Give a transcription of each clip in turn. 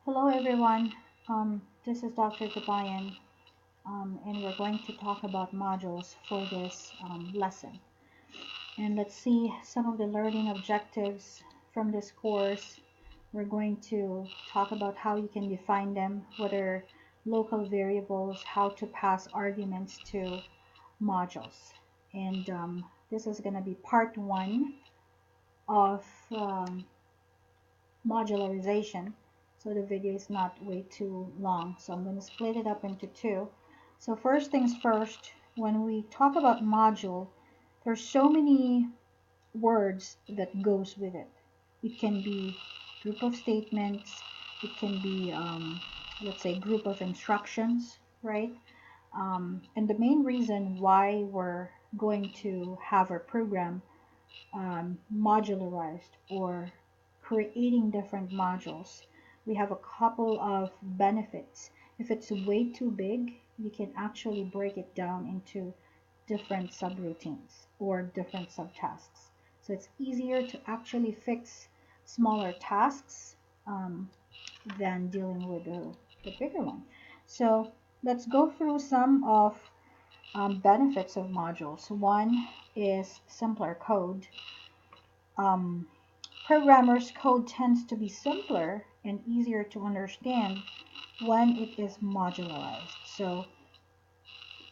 Hello everyone, this is Dr. Gabayan, and we're going to talk about modules for this lesson. And let's see some of the learning objectives from this course. We're going to talk about how you can define them, what are local variables, how to pass arguments to modules. And this is going to be part one of modularization, so the video is not way too long, so I'm going to split it up into two. So first things first, when we talk about module, there's so many words that goes with it. It can be group of statements, it can be let's say group of instructions, right? And the main reason why we're going to have our program modularized or creating different modules, we have a couple of benefits. If it's way too big, you can actually break it down into different subroutines or different subtasks. So it's easier to actually fix smaller tasks um, than dealing with the bigger one. So let's go through some of benefits of modules. One is simpler code. Um, Programmers' code tends to be simpler and easier to understand when it is modularized. So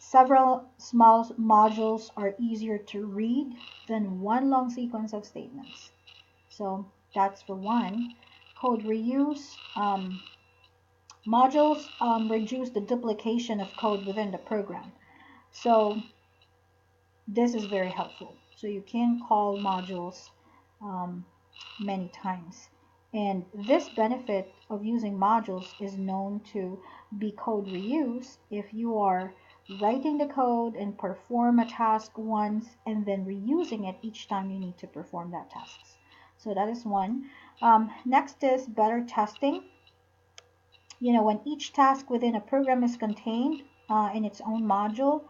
several small modules are easier to read than one long sequence of statements. So that's for one. Code reuse. Modules reduce the duplication of code within the program. So this is very helpful. So you can call modules um, many times. And this benefit of using modules is known to be code reuse if you are writing the code and perform a task once and then reusing it each time you need to perform that task. So that is one. Next is better testing. When each task within a program is contained in its own module,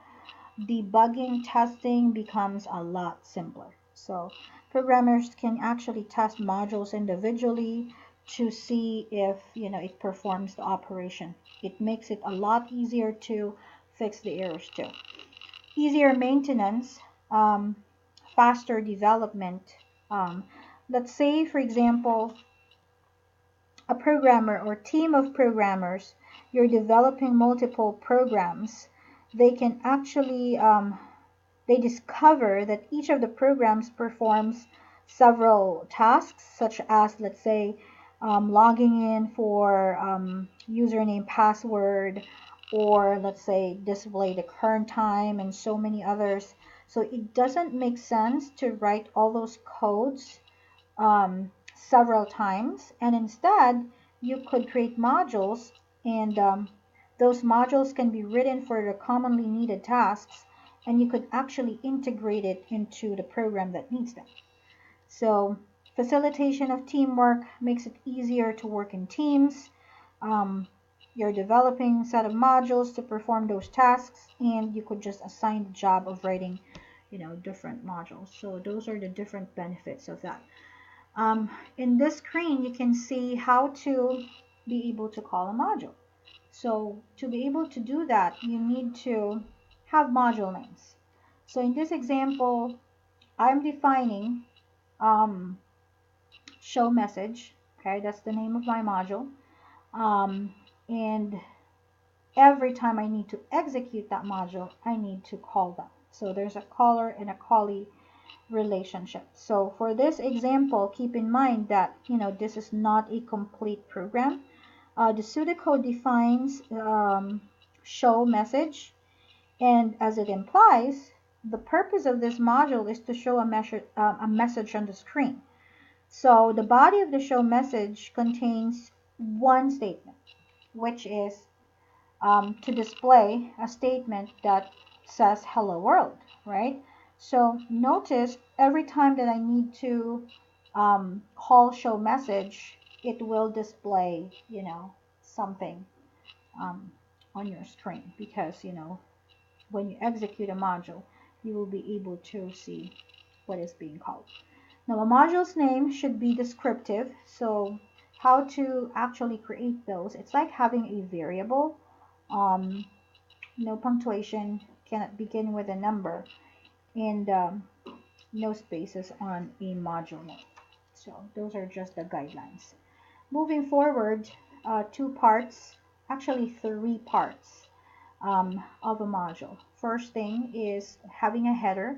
debugging testing becomes a lot simpler. So programmers can actually test modules individually to see if it performs the operation. It makes it a lot easier to fix the errors too. Easier maintenance, um, faster development. Um, let's say, for example, a programmer or team of programmers, you're developing multiple programs. They can actually they discover that each of the programs performs several tasks, such as, let's say, logging in for username, password, or let's say display the current time and so many others. So it doesn't make sense to write all those codes several times, and instead you could create modules, and those modules can be written for the commonly needed tasks, and you could actually integrate it into the program that needs them. So facilitation of teamwork makes it easier to work in teams. um, you're developing a set of modules to perform those tasks, and you could just assign the job of writing different modules. So those are the different benefits of that. In this screen, you can see how to be able to call a module. So to be able to do that, you need to have module names. So in this example, I'm defining um, show message. Okay, that's the name of my module. And every time I need to execute that module, I need to call that. So there's a caller and a callee relationship. So for this example, keep in mind that this is not a complete program. The pseudocode defines show message, and as it implies, the purpose of this module is to show a message on the screen. So the body of the show message contains one statement, which is to display a statement that says hello world, right? So notice every time that I need to call show message, it will display, something um, on your screen, because, when you execute a module, you will be able to see what is being called. Now, a module's name should be descriptive. So how to actually create those. It's like having a variable. Um, no punctuation, cannot begin with a number, and no spaces on a module name. So those are just the guidelines. Moving forward, two parts, actually three parts of a module. First thing is having a header.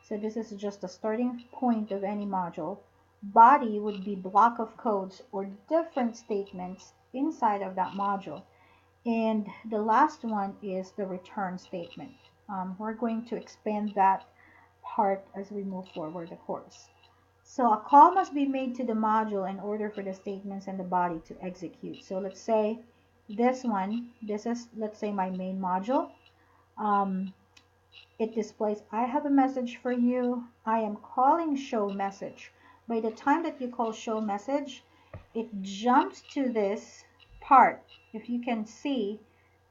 So this is just the starting point of any module. Body would be block of codes or different statements inside of that module. And the last one is the return statement. We're going to expand that part as we move forward the course. So a call must be made to the module in order for the statements and the body to execute. So let's say this one, this is, let's say, my main module. Um, it displays, I have a message for you. I am calling show message. By the time that you call show message, it jumps to this part. If you can see,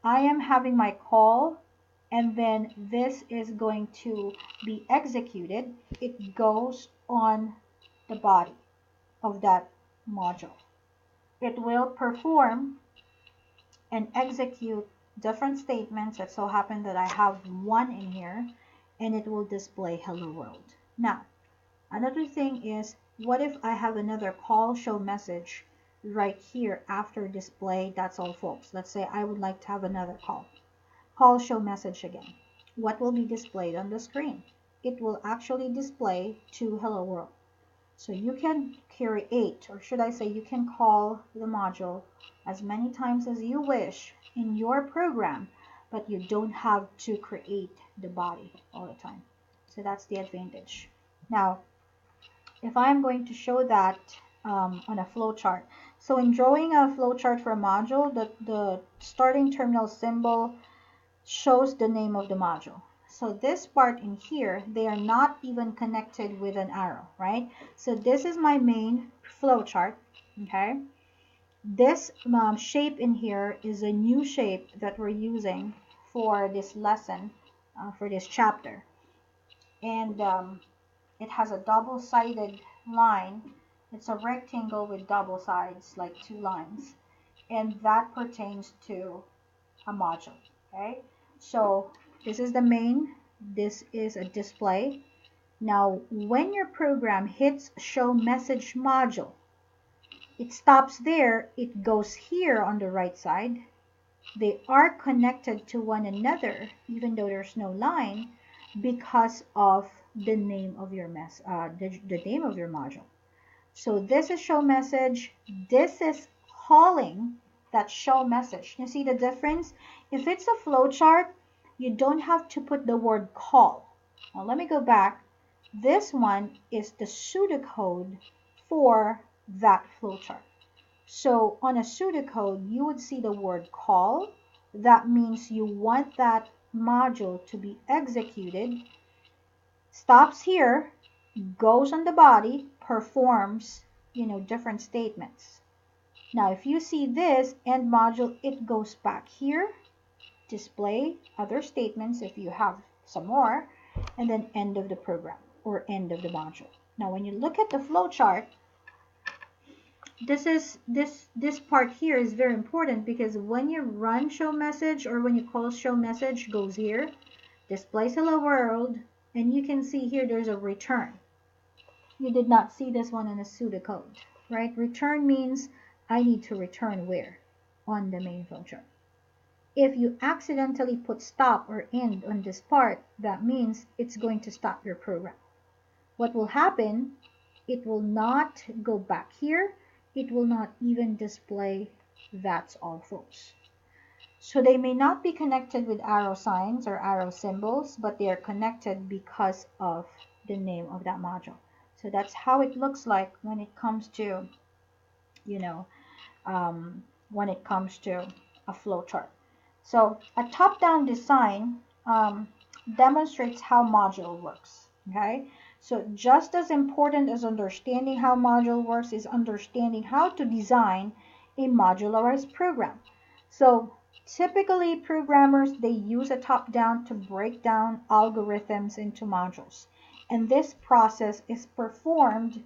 I am having my call, and then this is going to be executed. It goes on the body of that module. It will perform and execute different statements. It so happen that I have one in here, and it will display hello world. Now, another thing is, what if I have another call show message right here after display that's all folks? Let's say I would like to have another call show message again. What will be displayed on the screen? It will actually display to hello world. So you can create, or should I say, you can call the module as many times as you wish in your program, but you don't have to create the body all the time. So that's the advantage. Now, if I'm going to show that on a flowchart, so in drawing a flowchart for a module, the starting terminal symbol shows the name of the module. So this part in here, they are not even connected with an arrow, right? So this is my main flowchart, okay? This shape in here is a new shape that we're using for this lesson, for this chapter. And it has a double-sided line. It's a rectangle with double sides, like two lines. And that pertains to a module, okay? So this is the main, this is a display. Now, when your program hits show message module, it stops there, it goes here on the right side. They are connected to one another, even though there's no line, because of the name of your the name of your module. So this is show message, this is calling that show message. You see the difference? If it's a flowchart, you don't have to put the word call. Now let me go back. This one is the pseudocode for that flowchart. So on a pseudocode, you would see the word call. That means you want that module to be executed. Stops here, goes on the body, performs, different statements. Now, if you see this end module, it goes back here, display other statements if you have some more, and then end of the program or end of the module. Now, when you look at the flowchart, this part here is very important, because when you run show message or when you call show message, goes here, displays hello world, and you can see here there's a return. You did not see this one in a pseudocode, right? Return means I need to return where? On the main function. If you accidentally put stop or end on this part, that means it's going to stop your program. What will happen? It will not go back here. It will not even display that's all folks. So they may not be connected with arrow signs or arrow symbols, but they are connected because of the name of that module. So that's how it looks like when it comes to, when it comes to a flowchart. So a top-down design demonstrates how module works, okay? So just as important as understanding how module works is understanding how to design a modularized program. So typically programmers, they use a top-down to break down algorithms into modules. And this process is performed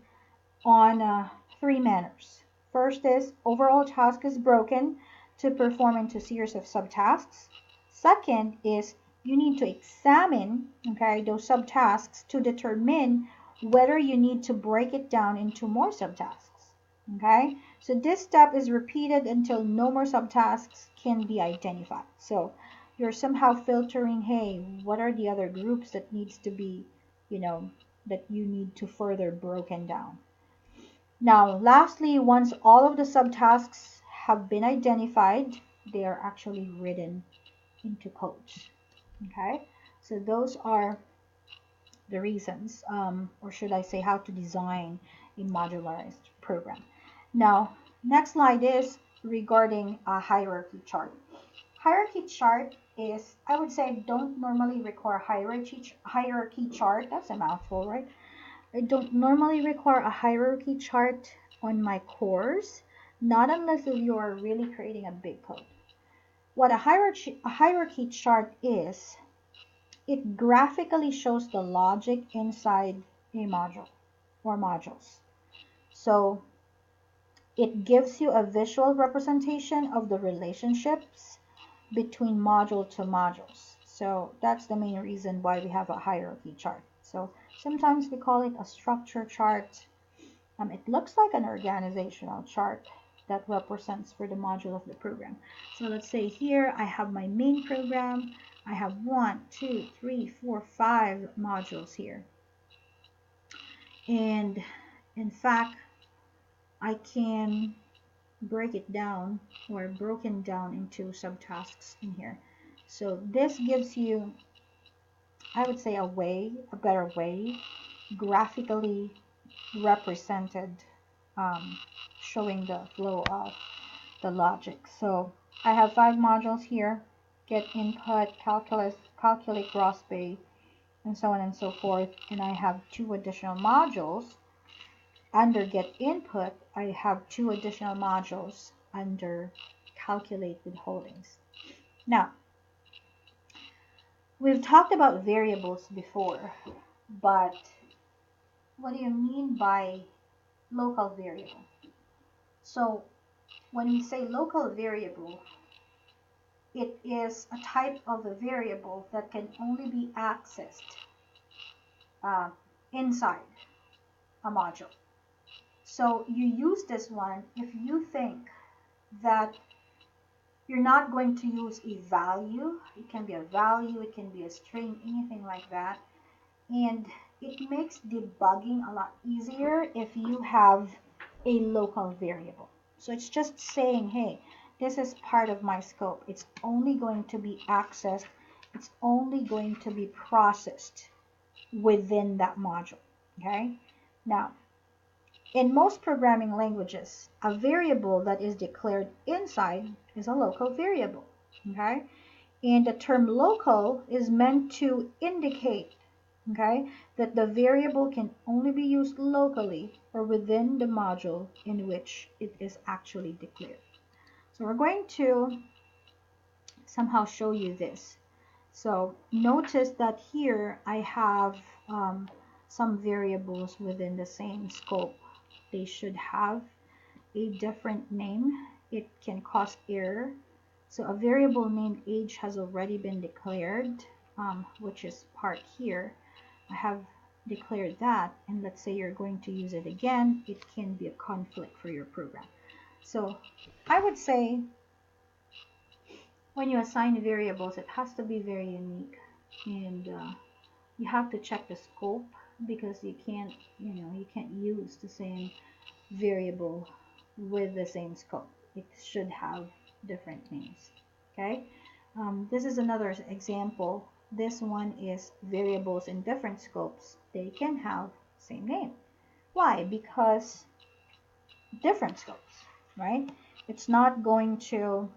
on three manners. First is overall task is broken to perform into series of subtasks. Second is you need to examine, okay, those subtasks to determine whether you need to break it down into more subtasks. Okay, so this step is repeated until no more subtasks can be identified. So you're somehow filtering, hey, what are the other groups that needs to be, that you need to further broken down. Now, lastly, once all of the subtasks have been identified, they are actually written into codes. Okay, so those are the reasons, or should I say, how to design a modularized program. Now, next slide is regarding a hierarchy chart. Hierarchy chart is, I would say, don't normally require hierarchy chart. That's a mouthful, right? I don't normally require a hierarchy chart on my course, not unless you are really creating a big code. What a hierarchy chart is, it graphically shows the logic inside a module or modules. So it gives you a visual representation of the relationships between module to modules. So that's the main reason why we have a hierarchy chart. So sometimes we call it a structure chart. It looks like an organizational chart that represents for the module of the program. So let's say here I have my main program. I have 1, 2, 3, 4, 5 modules here. And in fact, I can break it down or broken down into subtasks in here. So this gives you, I would say, a better way, graphically represented, showing the flow of the logic. So I have 5 modules here: get input, calculus, calculate gross pay, and so on and so forth. And I have 2 additional modules under get input. I have 2 additional modules under calculate withholdings. Now, we've talked about variables before, but what do you mean by local variable? So when we say local variable, it is a type of a variable that can only be accessed inside a module. So you use this one if you think that you're not going to use a value. It can be a value, it can be a string, anything like that. And it makes debugging a lot easier if you have a local variable. So it's just saying, hey, this is part of my scope. It's only going to be accessed. It's only going to be processed within that module. Okay? Now, in most programming languages, a variable that is declared inside is a local variable. Okay? And the term local is meant to indicate, okay, that the variable can only be used locally or within the module in which it is actually declared. So we're going to somehow show you this. So notice that here I have some variables within the same scope. They should have a different name. It can cause error. So a variable named age has already been declared, which is part here. I have declared that, and let's say you're going to use it again, it can be a conflict for your program. So I would say when you assign variables, it has to be very unique, and you have to check the scope, because you can't use the same variable with the same scope. It should have different names. Okay, this is another example. This one is variables in different scopes. They can have same name. Why? Because different scopes, right? It's not going to,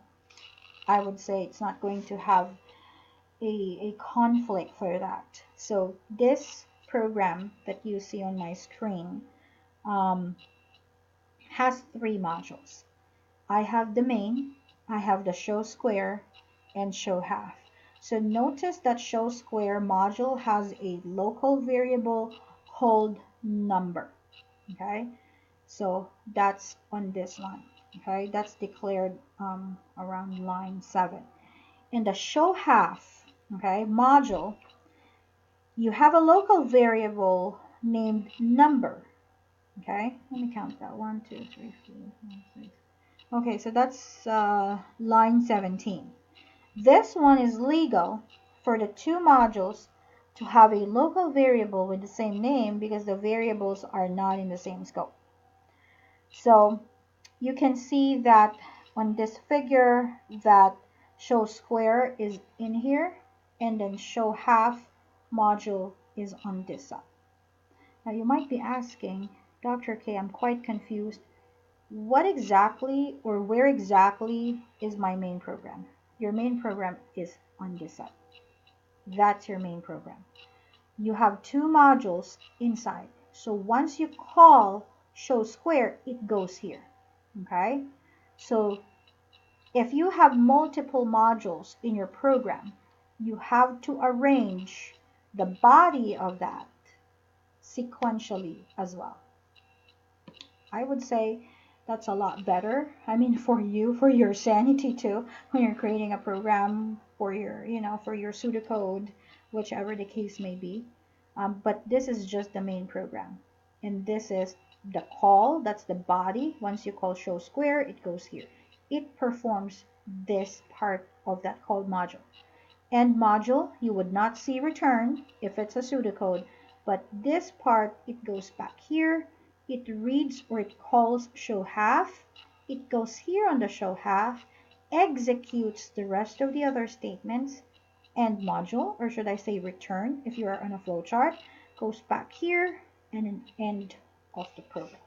I would say, it's not going to have a conflict for that. So this program that you see on my screen has 3 modules. I have the main, I have the show square, and show half. So notice that show square module has a local variable called number. Okay, So that's on this line. Okay, that's declared around line 7. In the show half, okay, module, you have a local variable named number. Okay, let me count that. 1, 2, 3, 4, 5, 6. Okay, so that's line 17. This one is legal for the two modules to have a local variable with the same name because the variables are not in the same scope. So you can see that on this figure that show square is in here, and then show half module is on this side. Now you might be asking, Dr. K, I'm quite confused. What exactly or where exactly is my main program? Your main program is on this side. That's your main program. You have two modules inside. So once you call show square, it goes here. Okay? So if you have multiple modules in your program, you have to arrange the body of that sequentially as well. I would say that's a lot better. I mean, for you, for your sanity too, when you're creating a program for your, for your pseudocode, whichever the case may be. But this is just the main program. And this is the call, that's the body. Once you call show square, it goes here. It performs this part of that called module. End module, you would not see return if it's a pseudocode, but this part, it goes back here. It reads or it calls show half. It goes here on the show half, executes the rest of the other statements. End module, or should I say return if you are on a flowchart, goes back here and an end of the program.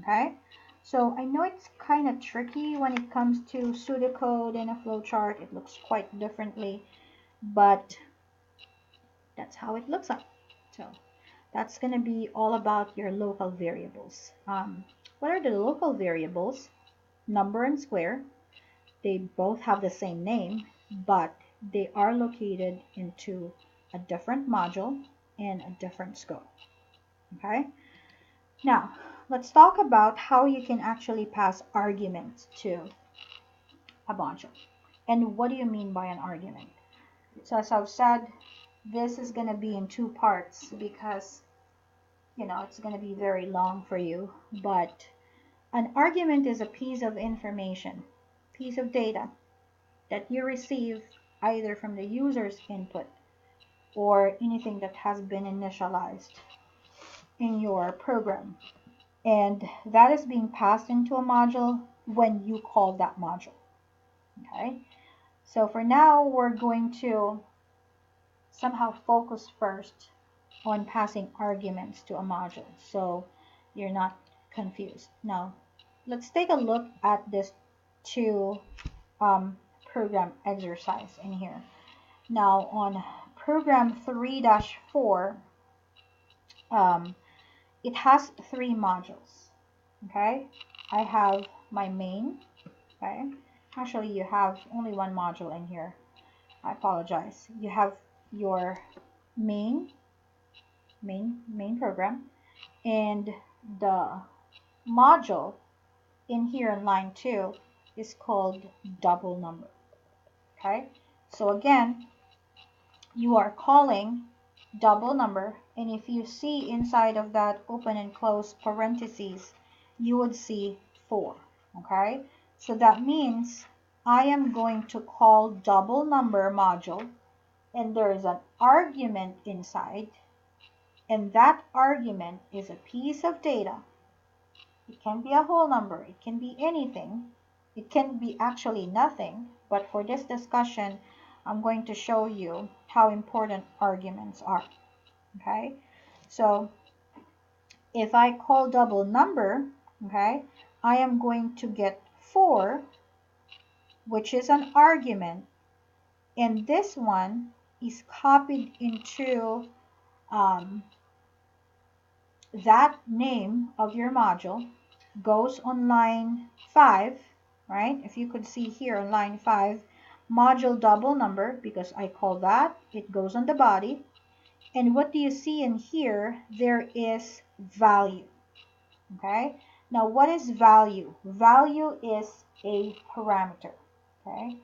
Okay, so I know it's kind of tricky when it comes to pseudocode in a flowchart. It looks quite differently, but that's how it looks like. So that's going to be all about your local variables. What are the local variables? Number and square. They both have the same name, but they are located into a different module and a different scope. Okay? Now, let's talk about how you can actually pass arguments to a module. And what do you mean by an argument? So as I've said, this is going to be in two parts because, it's going to be very long for you. But an argument is a piece of information, piece of data that you receive either from the user's input or anything that has been initialized in your program. And that is being passed into a module when you call that module. Okay? So for now, we're going to somehow focus first on passing arguments to a module so you're not confused. Now, let's take a look at this two program exercise in here. Now, on program 3-4, it has three modules. Okay, I have my main. Okay, actually, you have only one module in here. I apologize. You have your main program, and the module in here in line 2 is called double number. Okay, so again, you are calling double number, and if you see inside of that open and close parentheses, you would see 4. Okay, so that means I am going to call double number module, and there is an argument inside, and that argument is a piece of data. It can be a whole number, it can be anything, it can be actually nothing, but for this discussion, I'm going to show you how important arguments are. Okay, so if I call double number, okay, I am going to get 4, which is an argument, and this one is copied into that name of your module, goes on line 5, right? If you could see here on line 5, module double number, because I call that, it goes on the body. And what do you see in here? There is value. Okay, Now, what is value? Value is a parameter, okay?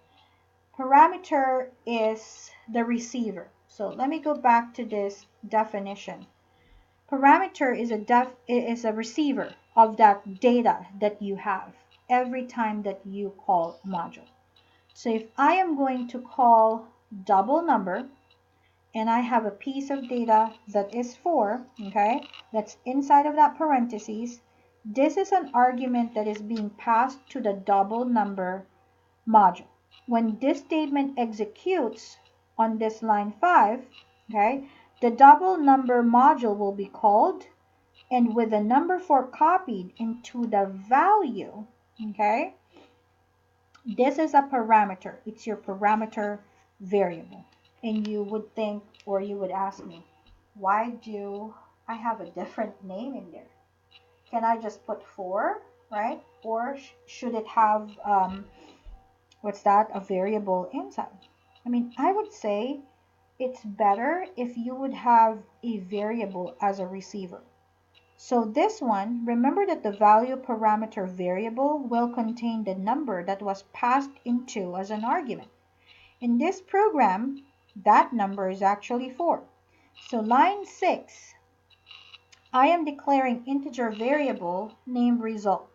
Parameter is the receiver. So let me go back to this definition. Parameter is a receiver of that data that you have every time that you call a module. So if I am going to call double number and I have a piece of data that is 4, okay, that's inside of that parentheses, this is an argument that is being passed to the double number module. When this statement executes on this line 5, okay, the double number module will be called, and with the number 4 copied into the value, okay, this is a parameter. It's your parameter variable. And you would think, or you would ask me, why do I have a different name in there? Can I just put 4, right? Or should it have, what's that, a variable inside? I mean, I would say it's better if you would have a variable as a receiver. So this one, remember that the value parameter variable will contain the number that was passed into as an argument. In this program, that number is actually 4. So line 6, I am declaring integer variable named result.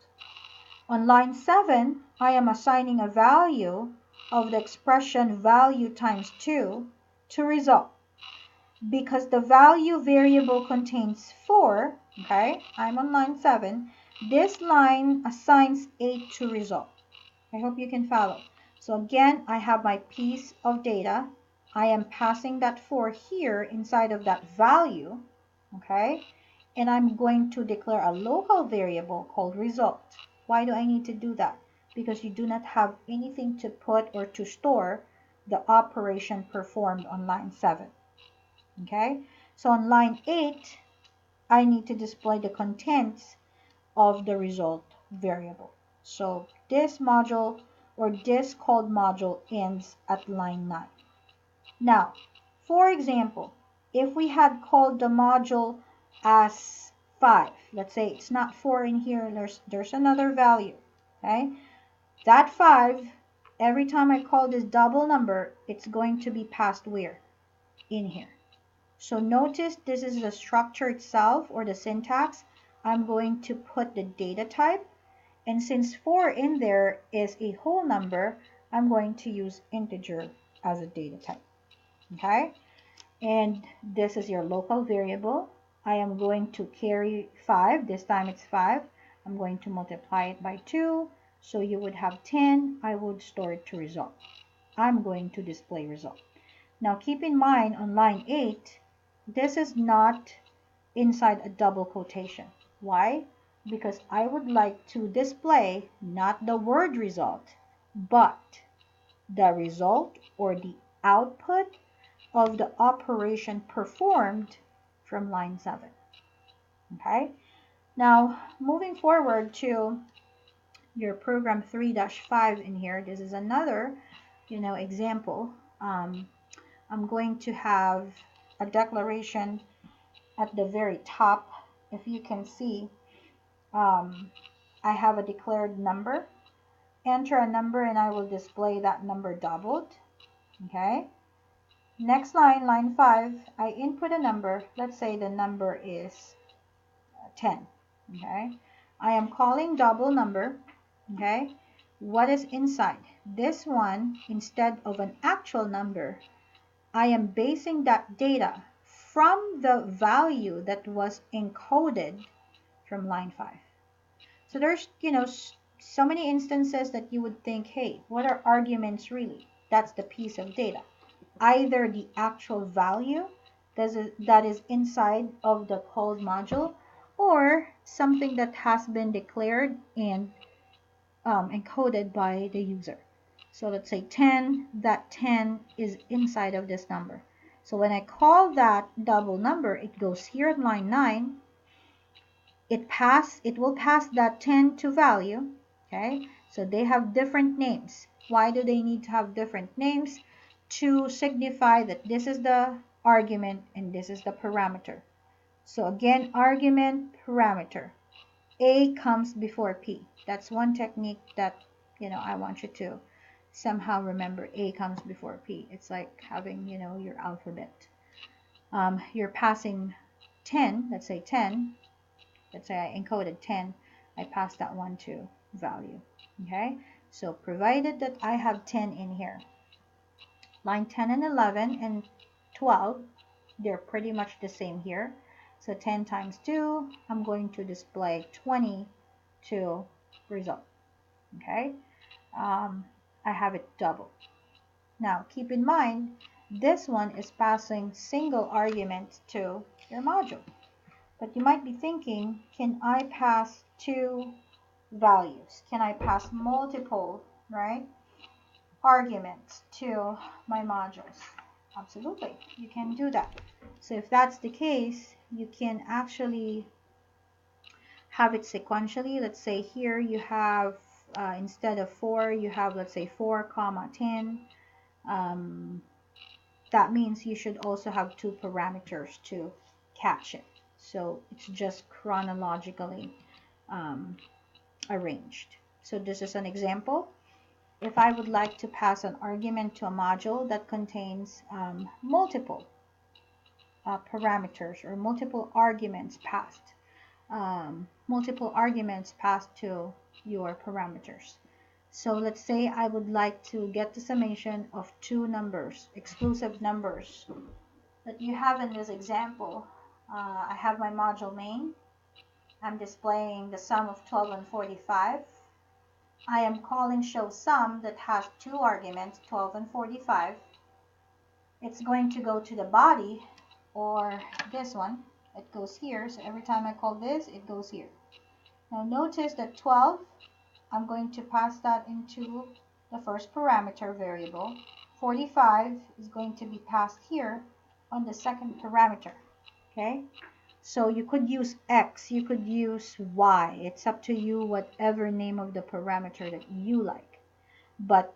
On line 7, I am assigning a value of the expression value times 2 to result. Because the value variable contains 4, okay, I'm on line 7, this line assigns 8 to result. I hope you can follow. So again, I have my piece of data. I am passing that 4 here inside of that value, okay, and I'm going to declare a local variable called result. Why do I need to do that? Because you do not have anything to put or to store the operation performed on line 7. Okay, so on line 8, I need to display the contents of the result variable. So this module or this called module ends at line 9. Now, for example, if we had called the module as 5, let's say it's not 4 in here, there's another value, okay? That 5, every time I call this double number, it's going to be passed where? In here. So notice this is the structure itself or the syntax. I'm going to put the data type, and since 4 in there is a whole number, I'm going to use integer as a data type. Okay, and this is your local variable. I am going to carry 5. This time it's 5. I'm going to multiply it by 2. So you would have 10. I would store it to result. I'm going to display result. Now keep in mind on line 8, this is not inside a double quotation. Why? Because I would like to display not the word result, but the result or the output of the operation performed from line 7. Okay? Now, moving forward to your program 3-5 in here, this is another, example. I'm going to have a declaration at the very top. If you can see, I have a declared number. Enter a number and I will display that number doubled. Okay. Next line, line 5, I input a number. Let's say the number is 10. Okay. I am calling double number. Okay. What is inside? This one, instead of an actual number, I am basing that data from the value that was encoded from line 5. So there's, so many instances that you would think, hey, what are arguments really? That's the piece of data. Either the actual value that is inside of the called module, or something that has been declared and encoded by the user. So let's say 10, that 10 is inside of this number. So when I call that double number, it goes here at line 9. It will pass that 10 to value. Okay, so they have different names. Why do they need to have different names? To signify that this is the argument and this is the parameter. So again, argument, parameter. A comes before P. That's one technique that, I want you to somehow remember. A comes before P. It's like having, your alphabet. You're passing 10, let's say 10. Let's say I encoded 10. I pass that one to value. Okay? So provided that I have 10 in here, line 10 and 11 and 12, they're pretty much the same here. So 10 times 2, I'm going to display 20 to result. Okay? I have it double. Now keep in mind, this one is passing single argument to your module. But you might be thinking, can I pass two values? Can I pass multiple, right, arguments to my modules? Absolutely, you can do that. So if that's the case, you can actually have it sequentially. Let's say here you have, instead of 4, you have, let's say 4 comma 10. That means you should also have 2 parameters to catch it. So it's just chronologically arranged. So this is an example. If I would like to pass an argument to a module that contains multiple parameters or multiple arguments passed to your parameters. So let's say I would like to get the summation of two numbers, exclusive numbers that you have in this example. I have my module main. I'm displaying the sum of 12 and 45. I am calling show sum that has two arguments, 12 and 45. It's going to go to the body, or this one. It goes here. So every time I call this, it goes here. Now notice that 12, I'm going to pass that into the first parameter variable. 45 is going to be passed here on the second parameter. Okay? So you could use X, you could use Y. It's up to you, whatever name of the parameter that you like. But,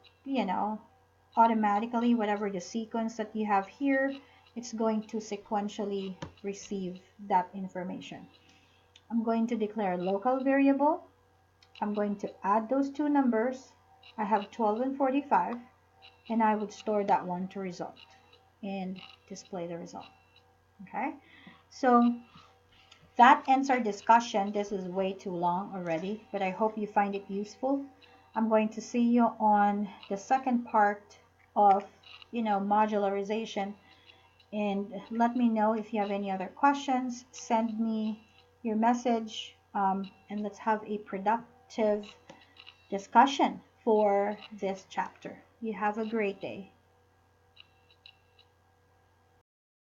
automatically, whatever the sequence that you have here, it's going to sequentially receive that information. I'm going to declare a local variable. I'm going to add those two numbers. I have 12 and 45, and I would store that one to result and display the result. Okay? So that ends our discussion. This is way too long already, but I hope you find it useful. I'm going to see you on the second part of, modularization. And let me know if you have any other questions. Send me your message, and let's have a productive discussion for this chapter. You have a great day.